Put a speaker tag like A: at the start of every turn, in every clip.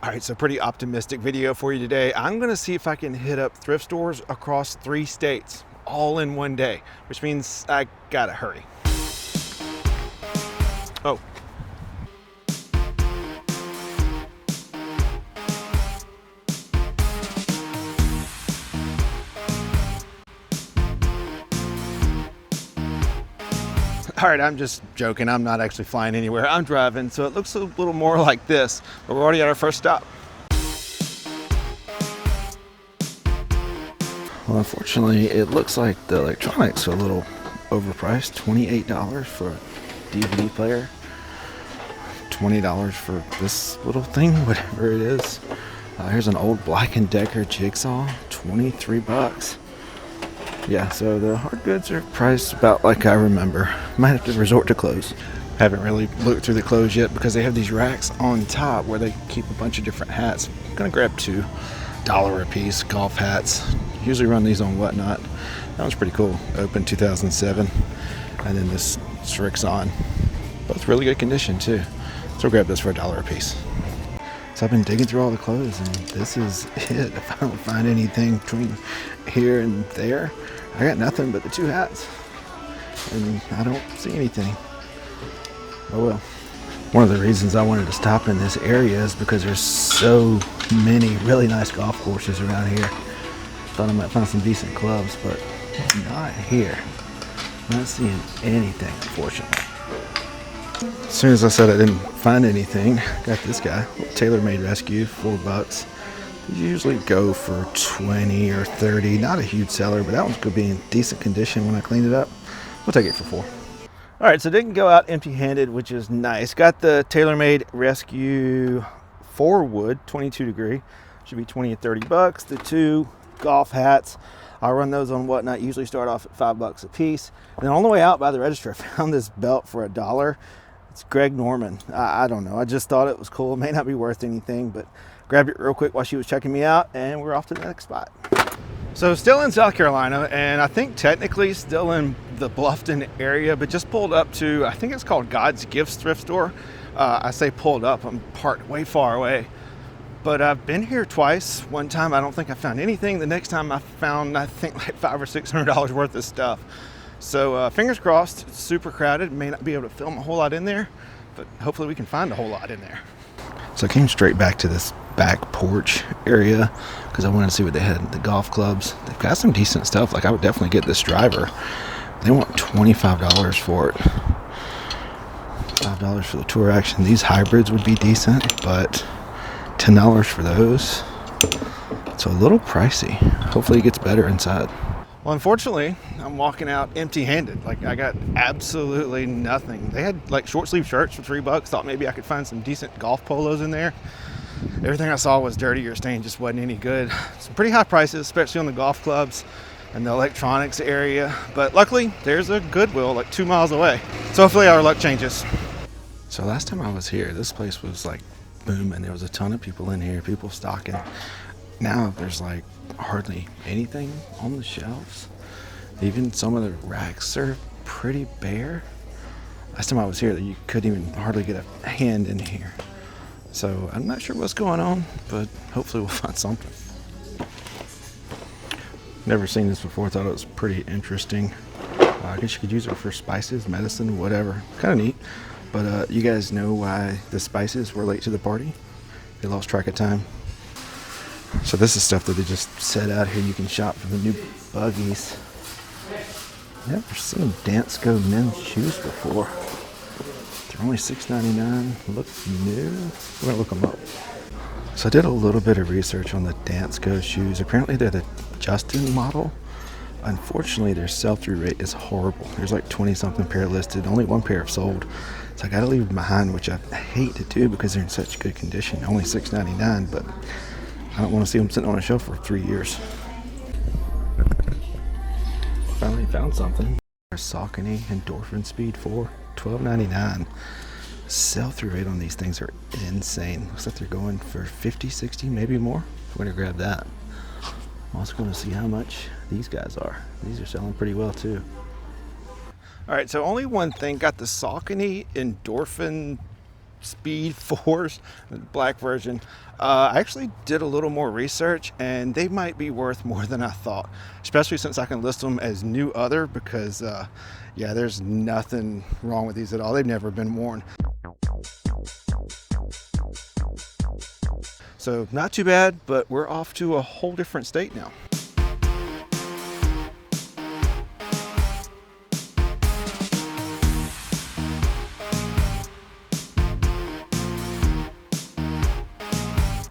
A: All right, so pretty optimistic video for you today. I'm gonna see if I can hit up thrift stores across 3 states all in one day, which means I gotta hurry. Oh. All right, I'm just joking. I'm not actually flying anywhere. I'm driving, so it looks a little more like this, but we're already at our first stop. Well, unfortunately, it looks like the electronics are a little overpriced. $28 for a DVD player, $20 for this little thing, whatever it is. Here's an old Black & Decker jigsaw, 23 bucks. Yeah, so the hard goods are priced about like I remember. Might have to resort to clothes. Haven't really looked through the clothes yet because they have these racks on top where they keep a bunch of different hats. I'm gonna grab $2 a piece golf hats. Usually run these on Whatnot. That one's pretty cool. Open 2007. And then this Strixon. Both really good condition too. So we'll grab this for $1 a piece. So I've been digging through all the clothes and this is it. If I don't find anything between here and there, I got nothing but the 2 hats. And I don't see anything. Oh well. One of the reasons I wanted to stop in this area is because there's so many really nice golf courses around here. Thought I might find some decent clubs, but not here. Not seeing anything, unfortunately. As soon as I said I didn't find anything, got this guy, tailor-made rescue, $4. These usually go for 20 or 30. Not a huge seller, but that one's gonna be in decent condition when I cleaned it up. We'll take it for 4. All right, so didn't go out empty-handed, which is nice. Got the tailor-made rescue 4 wood, 22 degree. Should be 20 or 30 bucks. The 2 golf hats, I'll run those on Whatnot. Usually start off at $5 a piece. And then on the way out by the register, I found this belt for $1. It's Greg Norman. I don't know. I just thought it was cool. It may not be worth anything, but grabbed it real quick while she was checking me out, and we're off to the next spot. So still in South Carolina, and I think technically still in the Bluffton area, but just pulled up to, I think it's called God's Gifts thrift store. I say pulled up, I'm parked way far away. But I've been here twice. One time I don't think I found anything. The next time I found, I think like $500 or $600 worth of stuff. So fingers crossed, it's super crowded. May not be able to film a whole lot in there, but hopefully we can find a whole lot in there. So I came straight back to this back porch area because I wanted to see what they had in the golf clubs. They've got some decent stuff. Like I would definitely get this driver. They want $25 for it. $5 for the Tour Action. These hybrids would be decent, but $10 for those. It's a little pricey. Hopefully it gets better inside. Well, unfortunately, I'm walking out empty-handed. Like I got absolutely nothing. They had like short sleeve shirts for $3. Thought maybe I could find some decent golf polos in there. Everything I saw was dirty or stained, just wasn't any good. Some pretty high prices, especially on the golf clubs and the electronics area. But luckily, there's a Goodwill like 2 miles away. So hopefully our luck changes. So last time I was here, this place was like booming. There was a ton of people in here, people stocking. Now there's like hardly anything on the shelves. Even some of the racks are pretty bare. Last time I was here, you couldn't even hardly get a hand in here. So I'm not sure what's going on, but hopefully we'll find something. Never seen this before, thought it was pretty interesting. I guess you could use it for spices, medicine, whatever. Kind of neat. But you guys know why the spices were late to the party? They lost track of time. So this is stuff that they just set out here. You can shop for the new buggies. Never seen Dansko men's shoes before. They're only $6.99. Look new. We're gonna look them up. So I did a little bit of research on the Dansko shoes. Apparently they're the Justin model. Unfortunately, their sell-through rate is horrible. There's like 20-something pair listed. Only 1 pair have sold. So I gotta leave them behind, which I hate to do because they're in such good condition. Only $6.99, but I don't want to see them sitting on a shelf for 3 years. Finally found something. Saucony Endorphin Speed 4, $12.99. Sell-through rate on these things are insane. Looks like they're going for 50, 60, maybe more. We're gonna grab that. I'm also gonna see how much these guys are. These are selling pretty well too. All right, so only one thing. Got the Saucony Endorphin Speed Force, the black version. I actually did a little more research, and they might be worth more than I thought, especially since I can list them as new other, because yeah, there's nothing wrong with these at all. They've never been worn. So not too bad, but we're off to a whole different state now.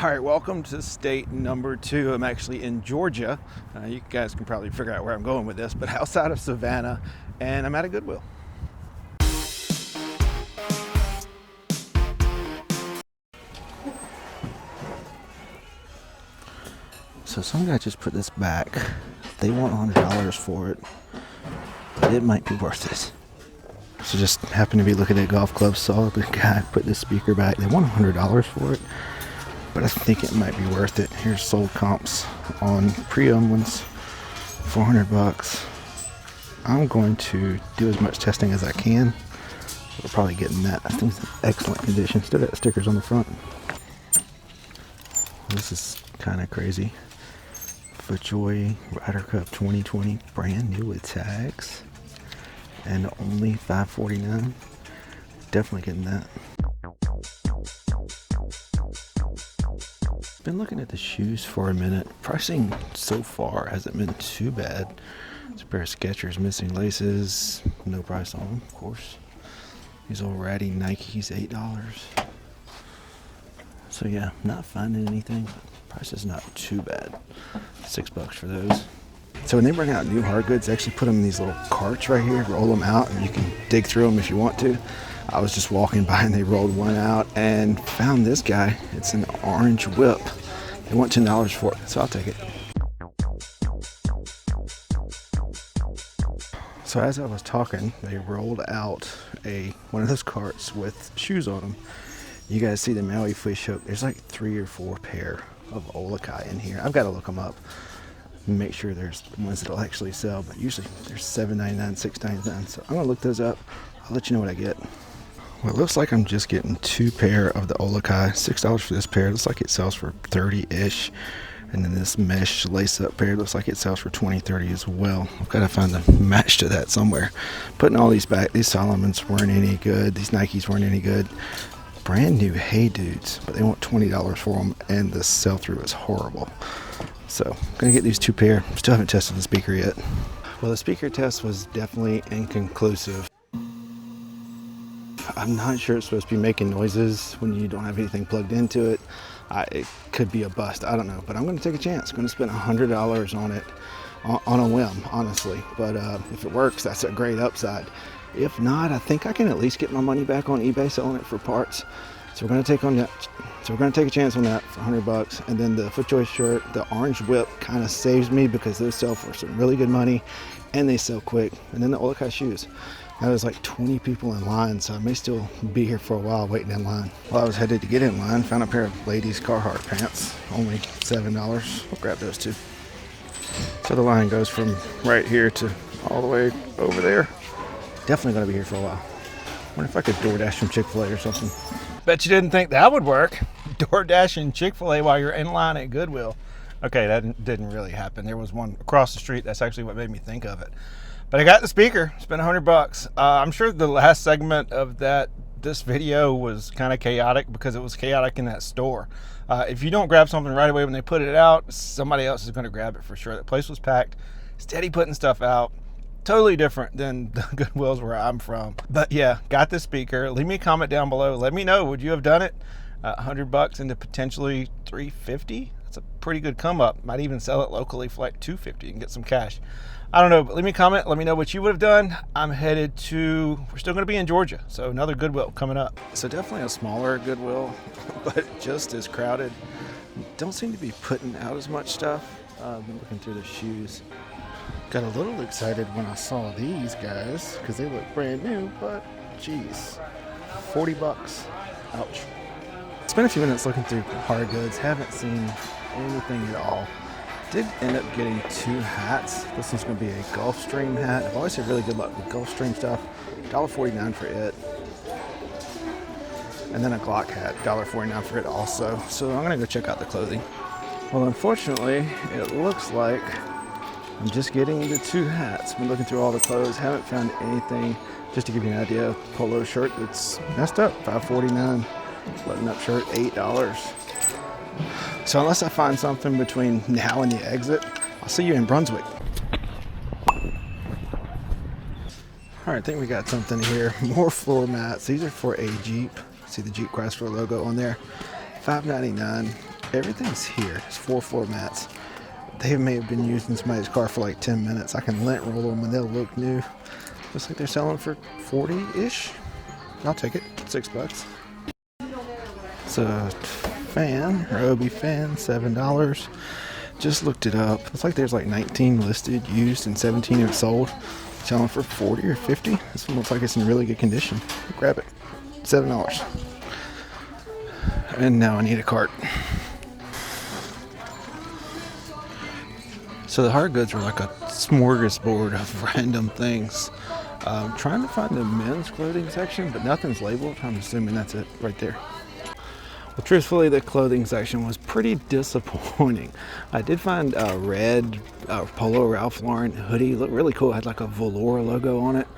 A: All right, welcome to state number 2. I'm actually in Georgia. You guys can probably figure out where I'm going with this, but outside of Savannah, and I'm at a Goodwill. So some guy just put this back. They want $100 for it, but it might be worth it. So just happened to be looking at golf clubs, saw the guy put this speaker back. They want $100 for it, but I think it might be worth it. Here's sold comps on pre-owned ones, $400. I'm going to do as much testing as I can. We're probably getting that. I think it's in excellent condition. Still got stickers on the front. This is kind of crazy. FootJoy Ryder Cup 2020, brand new with tags, and only $549. Definitely getting that. Been looking at the shoes for a minute. Pricing so far hasn't been too bad. It's a pair of Skechers missing laces. No price on them, of course. These old ratty Nikes, $8. So yeah, not finding anything. Price is not too bad. $6 for those. So when they bring out new hard goods, they actually put them in these little carts right here, roll them out, and you can dig through them if you want to. I was just walking by and they rolled one out and found this guy. It's an orange whip. They want $10 for it, so I'll take it. So as I was talking, they rolled out one of those carts with shoes on them. You guys see the Maui Fish Hook. There's like 3 or 4 pair of Olakai in here. I've got to look them up. Make sure there's ones that'll actually sell, but usually there's $7.99, $6.99. So I'm gonna look those up. I'll let you know what I get. Well, it looks like I'm just getting 2 pair of the Olakai. $6 for this pair. It looks like it sells for 30-ish. And then this mesh lace-up pair looks like it sells for 20, 30 as well. I've got to find a match to that somewhere. Putting all these back. These Solomons weren't any good. These Nikes weren't any good. Brand new Hey Dudes, but they want $20 for them, and the sell-through is horrible. So I'm gonna get these 2 pair. Still haven't tested the speaker yet. Well, the speaker test was definitely inconclusive. I'm not sure it's supposed to be making noises when you don't have anything plugged into it. It could be a bust, I don't know, but I'm gonna take a chance. I'm gonna spend $100 on it on a whim, honestly. But if it works, that's a great upside. If not, I think I can at least get my money back on eBay selling it for parts. So we're gonna take on that. So we're gonna take a chance on that for $100. And then the FootJoy shirt, the orange whip, kind of saves me because those sell for some really good money and they sell quick. And then the Olakai shoes. Now there's like 20 people in line, so I may still be here for a while waiting in line. While I was headed to get in line, found a pair of ladies' Carhartt pants, only $7. We'll grab those too. So the line goes from right here to all the way over there. Definitely gonna be here for a while. Wonder if I could DoorDash from Chick-fil-A or something. Bet you didn't think that would work. DoorDash and Chick-fil-A while you're in line at Goodwill. Okay, that didn't really happen. There was one across the street. That's actually what made me think of it. But I got the speaker. Spent $100. I'm sure the last segment of this video was kind of chaotic because it was chaotic in that store. If you don't grab something right away when they put it out, somebody else is going to grab it for sure. That place was packed, steady putting stuff out. Totally different than the Goodwills where I'm from. But yeah, got the speaker. Leave me a comment down below. Let me know, would you have done it? $100 into potentially $350. That's a pretty good come up. Might even sell it locally for like $250 and get some cash. I don't know, but leave me a comment. Let me know what you would have done. I'm headed to, we're still going to be in Georgia, so another Goodwill coming up. So definitely a smaller Goodwill, but just as crowded. Don't seem to be putting out as much stuff. Been looking through the shoes. Got a little excited when I saw these guys because they look brand new, but geez, $40. Ouch. Spent a few minutes looking through hard goods. Haven't seen anything at all. Did end up getting 2 hats. This one's going to be a Gulfstream hat. I've always had really good luck with Gulfstream stuff. $1.49 for it. And then a Glock hat, $1.49 for it also. So I'm gonna go check out the clothing. Well, unfortunately, it looks like I'm just getting the 2 hats. Been looking through all the clothes, haven't found anything. Just to give you an idea, polo shirt that's messed up, $5.49. Button-up shirt, $8. So unless I find something between now and the exit, I'll see you in Brunswick. All right, I think we got something here. More floor mats. These are for a Jeep. See the Jeep Chrysler logo on there. $5.99. Everything's here. It's 4 floor mats. They may have been used in somebody's car for like 10 minutes. I can lint roll them and they'll look new. Looks like they're selling for 40-ish. I'll take it. $6. It's a fan, Ryobi fan, $7. Just looked it up. Looks like there's like 19 listed, used, and 17 have sold. Selling for 40 or 50. This one looks like it's in really good condition. Grab it. $7. And now I need a cart. So the hard goods are like a smorgasbord of random things. Trying to find the men's clothing section, but nothing's labeled. I'm assuming that's it right there. Well, truthfully, the clothing section was pretty disappointing. I did find a red Polo Ralph Lauren hoodie. Looked really cool. It had like a velour logo on it.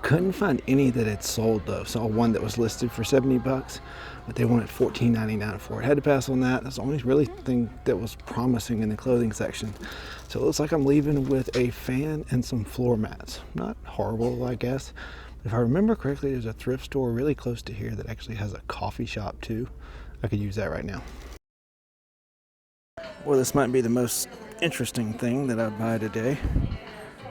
A: Couldn't find any that had sold though. Saw one that was listed for $70, but they wanted $14.99 for it. Had to pass on that. That's the only really thing that was promising in the clothing section. So it looks like I'm leaving with a fan and some floor mats. Not horrible, I guess. If I remember correctly, there's a thrift store really close to here that actually has a coffee shop too. I could use that right now. Well, this might be the most interesting thing that I buy today.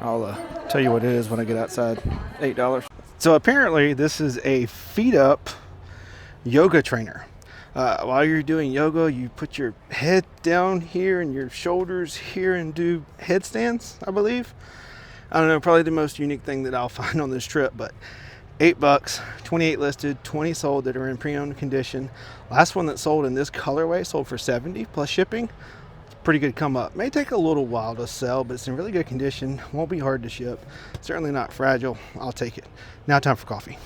A: I'll tell you what it is when I get outside. $8. So apparently this is a feet up yoga trainer. While you're doing yoga, you put your head down here and your shoulders here and do headstands, I believe. I don't know, probably the most unique thing that I'll find on this trip, but $8, 28 listed, 20 sold that are in pre-owned condition. Last one that sold in this colorway sold for $70 plus shipping. Pretty good come up. May take a little while to sell, but it's in really good condition. Won't be hard to ship. Certainly not fragile. I'll take it. Now time for coffee.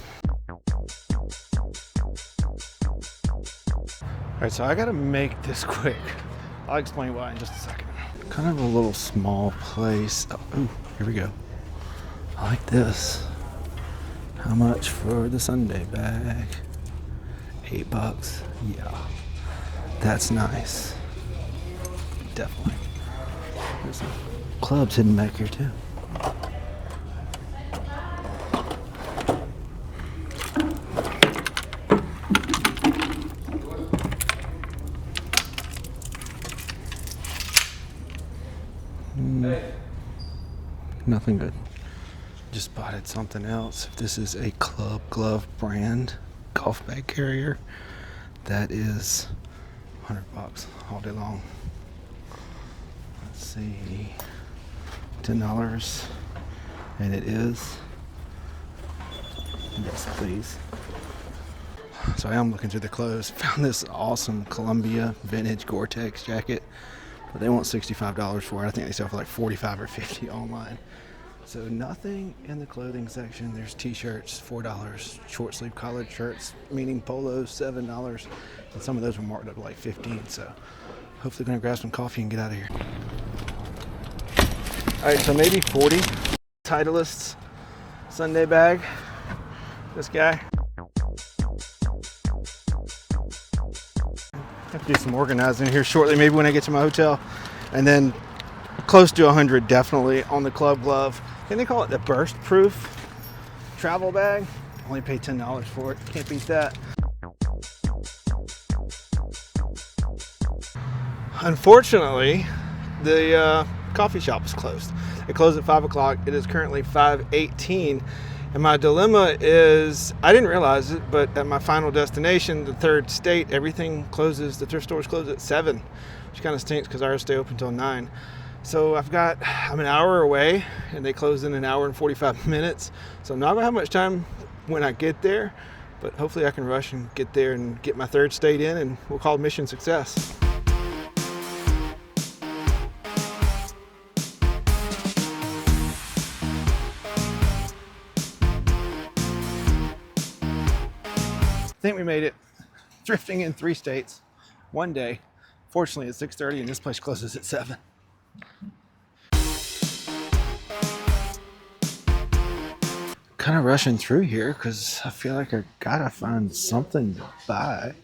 A: All right, so I gotta make this quick. I'll explain why in just a second. Kind of a little small place. Oh, ooh, here we go. I like this. How much for the Sunday bag? $8. Yeah, that's nice. Definitely. There's some clubs hidden back here too. Nothing good. Just spotted something else. If this is a Club Glove brand golf bag carrier, that is $100 all day long. Let's see, $10, and it is. Yes, please. So I am looking through the clothes. Found this awesome Columbia vintage Gore-Tex jacket, but they want $65 for it. I think they sell for like $45 or $50 online. So nothing in the clothing section. There's t-shirts, $4, short sleeve collared shirts, meaning polos, $7, and some of those were marked up to like $15. So hopefully gonna grab some coffee and get out of here. All right, so maybe 40. Titleist's Sunday bag. This guy. Have to do some organizing here shortly, maybe when I get to my hotel. And then close to 100 definitely on the Club Glove. I think they call it the burst proof travel bag. Only paid $10 for it. Can't beat that. Unfortunately, the coffee shop is closed. It closed at 5 o'clock. It is currently 5:18. And my dilemma is, I didn't realize it, but at my final destination, the third state, everything closes, the thrift stores close at 7, which kind of stinks because ours stay open until 9. So I'm an hour away and they close in an hour and 45 minutes. So I'm not gonna have much time when I get there, but hopefully I can rush and get there and get my third state in, and we'll call it mission success. I think we we made it. Thrifting in 3 states, one day. Fortunately, it's 6:30 and this place closes at 7. Kind of rushing through here because I feel like I gotta find something to buy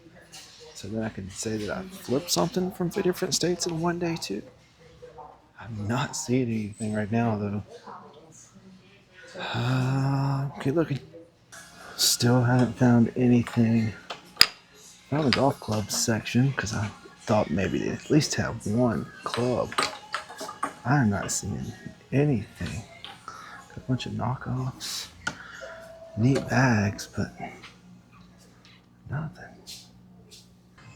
A: so that I can say that I flipped something from 3 different states in one day too. I'm not seeing anything right now though. Keep looking. Still haven't found anything. Found the golf club section because I thought maybe they at least have one club. I'm not seeing anything. Got a bunch of knockoffs. Neat bags, but nothing.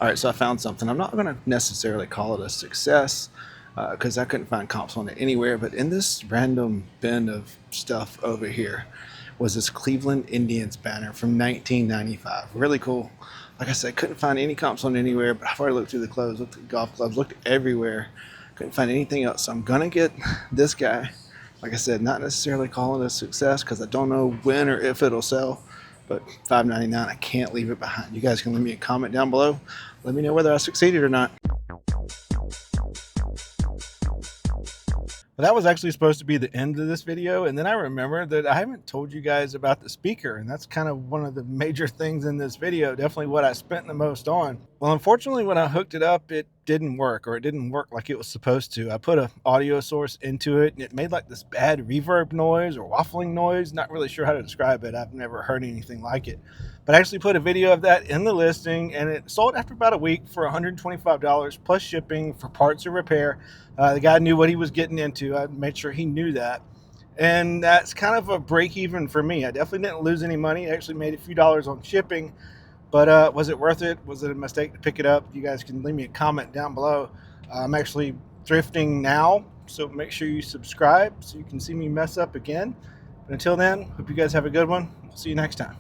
A: All right, so I found something. I'm not going to necessarily call it a success because I couldn't find comps on it anywhere, but in this random bin of stuff over here was this Cleveland Indians banner from 1995. Really cool. Like I said, couldn't find any comps on it anywhere, but I've already looked through the clothes, looked at golf clubs, looked everywhere. Couldn't find anything else, so I'm going to get this guy. Like I said, not necessarily calling it a success because I don't know when or if it'll sell, but $5.99, I can't leave it behind. You guys can leave me a comment down below. Let me know whether I succeeded or not. Well, that was actually supposed to be the end of this video, and then I remembered that I haven't told you guys about the speaker, and that's kind of one of the major things in this video, definitely what I spent the most on. Well, unfortunately, when I hooked it up, it didn't work, or it didn't work like it was supposed to. I put an audio source into it, and it made like this bad reverb noise or waffling noise. Not really sure how to describe it. I've never heard anything like it. But I actually put a video of that in the listing, and it sold after about a week for $125 plus shipping for parts and repair. The guy knew what he was getting into. I made sure he knew that. And that's kind of a break even for me. I definitely didn't lose any money. I actually made a few dollars on shipping. But was it worth it? Was it a mistake to pick it up? You guys can leave me a comment down below. I'm actually thrifting now, so make sure you subscribe so you can see me mess up again. But until then, hope you guys have a good one. We'll see you next time.